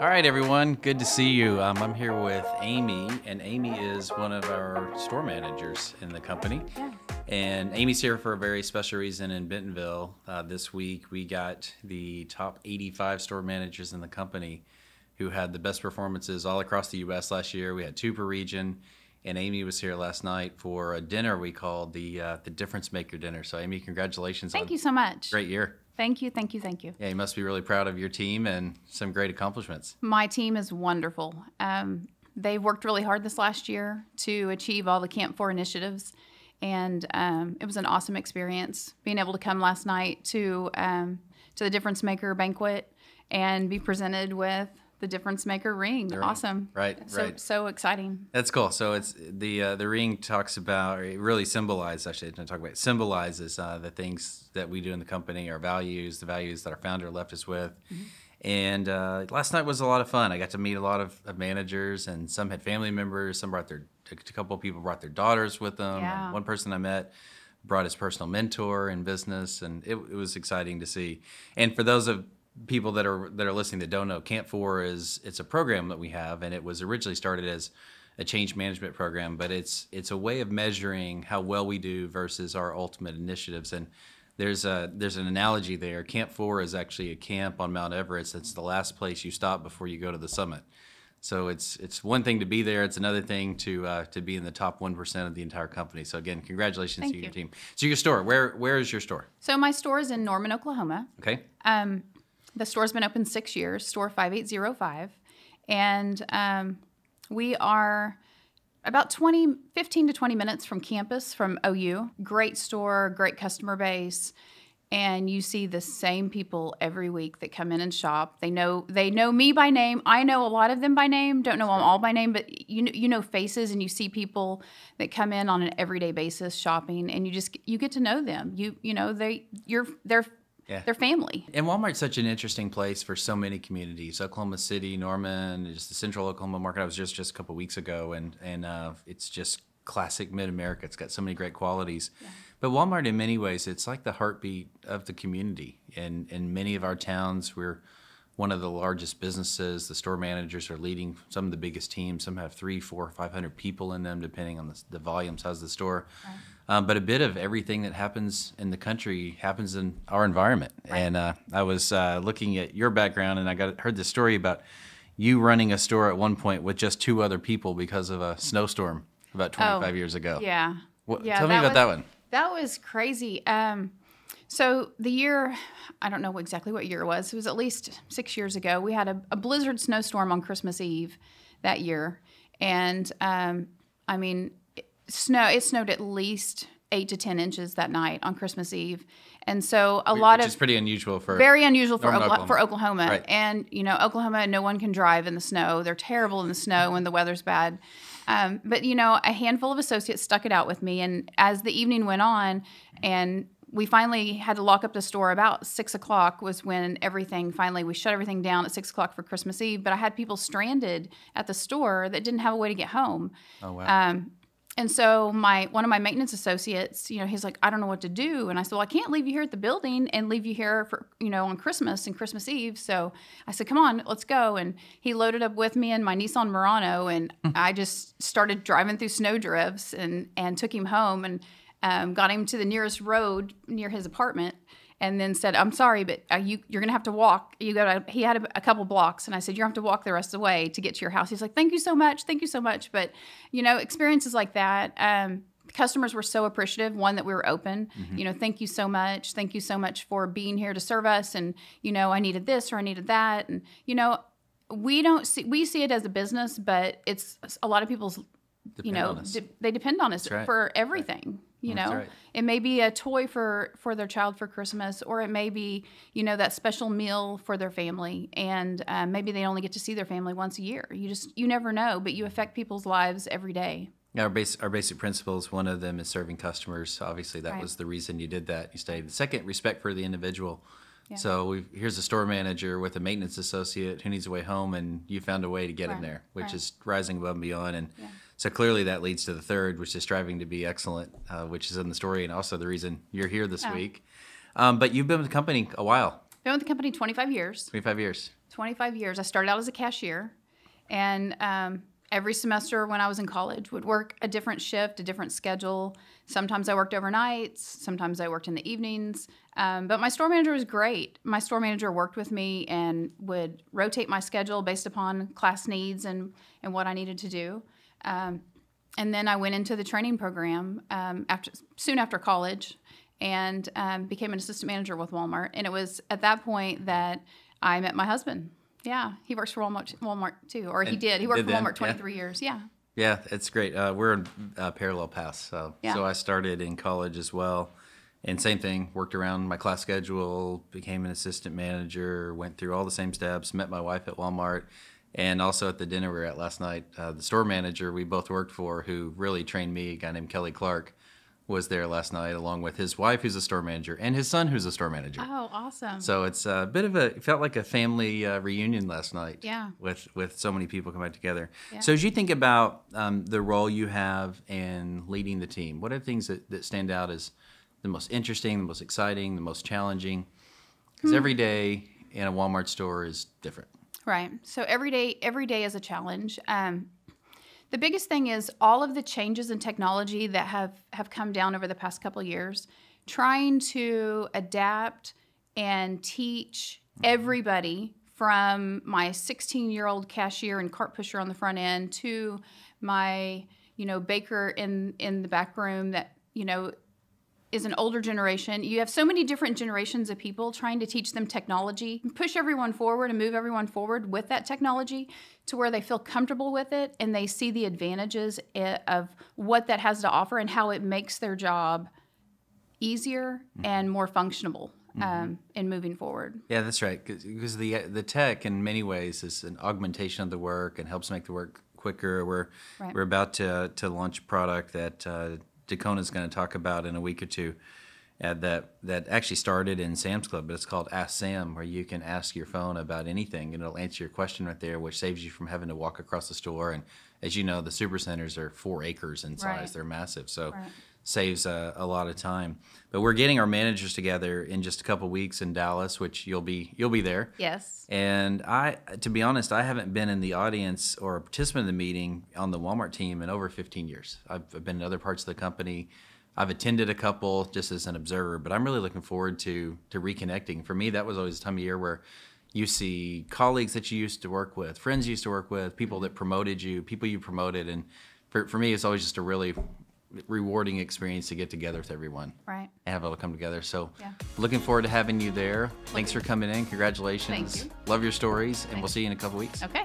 All right, everyone. Good to see you. I'm here with Amy, and Amy is one of our store managers in the company. Yeah. And Amy's here for a very special reason in Bentonville. This week, we got the top 85 store managers in the company who had the best performances all across the U.S. last year. We had 2 per region, and Amy was here last night for a dinner we called the Difference Maker Dinner. So, Amy, congratulations. Thank you so much. Great year. Thank you, thank you, thank you. Yeah, you must be really proud of your team and some great accomplishments. My team is wonderful. They worked really hard this last year to achieve all the Camp 4 initiatives, and it was an awesome experience being able to come last night to the Difference Maker banquet and be presented with the Difference Maker ring. Awesome. Right. So exciting. That's cool. So it's the ring talks about, or it really symbolizes, actually, it symbolizes the things that we do in the company, our values, the values that our founder left us with. Mm-hmm. And last night was a lot of fun. I got to meet a lot of managers, and some had family members. Some brought a couple of people brought their daughters with them. Yeah. One person I met brought his personal mentor in business, and it was exciting to see. And for those of people that are listening that don't know, Camp 4 it's a program that we have, and it was originally started as a change management program, but it's a way of measuring how well we do versus our ultimate initiatives. And there's an analogy there. Camp 4 is actually a camp on Mount Everest. It's the last place you stop before you go to the summit. So it's one thing to be there. It's another thing to be in the top 1% of the entire company. So again, congratulations to your team. So your store, where is your store? So my store is in Norman, Oklahoma. Okay. The store's been open 6 years, store 5805, and we are about 15 to 20 minutes from campus, from OU. Great store, great customer base, and you see the same people every week that come in and shop. They know me by name. I know a lot of them by name. Don't know them all by name, but you know faces, and you see people that come in on an everyday basis shopping, and you get to know them. They're family. And Walmart's such an interesting place for so many communities. Oklahoma City, Norman, just the central Oklahoma market. I was just a couple weeks ago, and it's just classic mid-America. It's got so many great qualities. Yeah. But Walmart, in many ways, it's like the heartbeat of the community. And in many of our towns, we're one of the largest businesses. The store managers are leading some of the biggest teams. Some have 300, 400, 500 people in them, depending on the volume size of the store. Right. But a bit of everything that happens in the country happens in our environment. Right. And I was looking at your background, and I heard this story about you running a store at one point with just 2 other people because of a snowstorm about 25 years ago. Yeah. Tell me about that one. That was crazy. So the year, I don't know exactly what year it was at least 6 years ago. We had a blizzard snowstorm on Christmas Eve that year. And it snowed at least 8 to 10 inches that night on Christmas Eve. And so which is pretty unusual very unusual for Oklahoma. Right. And, Oklahoma, no one can drive in the snow. They're terrible in the snow when the weather's bad. But a handful of associates stuck it out with me. And as the evening went on, and we finally had to lock up the store about 6 o'clock was when we shut everything down at 6 o'clock for Christmas Eve. But I had people stranded at the store that didn't have a way to get home. Oh, wow. And so one of my maintenance associates, he's like, I don't know what to do. And I said, well, I can't leave you here at the building and leave you here for, on Christmas and Christmas Eve. So I said, come on, let's go. And he loaded up with me in my Nissan Murano, and I just started driving through snowdrifts and took him home and got him to the nearest road near his apartment. And then said, I'm sorry, but you're going to have to walk. He had a couple blocks, and I said, you're going to have to walk the rest of the way to get to your house. He's like, thank you so much. But, experiences like that, customers were so appreciative, one, that we were open. Mm-hmm. Thank you so much. Thank you so much for being here to serve us. And, I needed this or I needed that. And, we see it as a business, but it's a lot of people's, they depend on us for everything. Right. Right. It may be a toy for their child for Christmas, or it may be, that special meal for their family. And maybe they only get to see their family once a year. You never know, but you affect people's lives every day. Yeah, our basic principles, one of them is serving customers. Obviously, that was the reason you did that. You stayed. The second, respect for the individual. Yeah. So here's a store manager with a maintenance associate who needs a way home, and you found a way to get him there, which is rising above and beyond. And so clearly that leads to the third, which is striving to be excellent, which is in the story, and also the reason you're here this week. But you've been with the company a while. Been with the company 25 years. 25 years. 25 years. I started out as a cashier, and every semester when I was in college would work a different shift, a different schedule. Sometimes I worked overnights, sometimes I worked in the evenings. But my store manager was great. My store manager worked with me and would rotate my schedule based upon class needs and what I needed to do. And then I went into the training program soon after college and became an assistant manager with Walmart. And it was at that point that I met my husband. Yeah, he works for Walmart too, or he did. He worked for Walmart 23 years. Yeah. Yeah, it's great. We're in parallel paths. So I started in college as well. And same thing, worked around my class schedule, became an assistant manager, went through all the same steps, met my wife at Walmart. And also at the dinner we were at last night, the store manager we both worked for, who really trained me, a guy named Kelly Clark, was there last night, along with his wife, who's a store manager, and his son, who's a store manager. Oh, awesome. So it's a bit of it felt like a family reunion last night. Yeah. With so many people coming together. Yeah. So as you think about the role you have in leading the team, what are the things that stand out as the most interesting, the most exciting, the most challenging? Because every day in a Walmart store is different. Right. So every day is a challenge. The biggest thing is all of the changes in technology that have come down over the past couple of years, trying to adapt and teach everybody from my 16-year-old cashier and cart pusher on the front end to my, baker in the back room that, is an older generation. You have so many different generations of people trying to teach them technology, push everyone forward and move everyone forward with that technology to where they feel comfortable with it and they see the advantages of what that has to offer and how it makes their job easier and more functional in moving forward. Yeah, that's right. Because the tech in many ways is an augmentation of the work and helps make the work quicker. We're about to launch a product that Dakona's going to talk about in a week or two that actually started in Sam's Club, but it's called Ask Sam, where you can ask your phone about anything and it'll answer your question right there, which saves you from having to walk across the store. And as you know, the supercenters are 4 acres in size. Right. They're massive, so saves a lot of time. But we're getting our managers together in just a couple weeks in Dallas, which you'll be there. Yes. And to be honest, I haven't been in the audience or a participant in the meeting on the Walmart team in over 15 years. I've been in other parts of the company. I've attended a couple just as an observer, but I'm really looking forward to reconnecting. For me, that was always a time of year where you see colleagues that you used to work with, friends you used to work with, people that promoted you, people you promoted. And for me, it's always just a really rewarding experience to get together with everyone. Right. And have it all come together. So looking forward to having you there. Thanks for coming in. Congratulations. Thank you. Love your stories, and we'll see you in a couple weeks. Okay.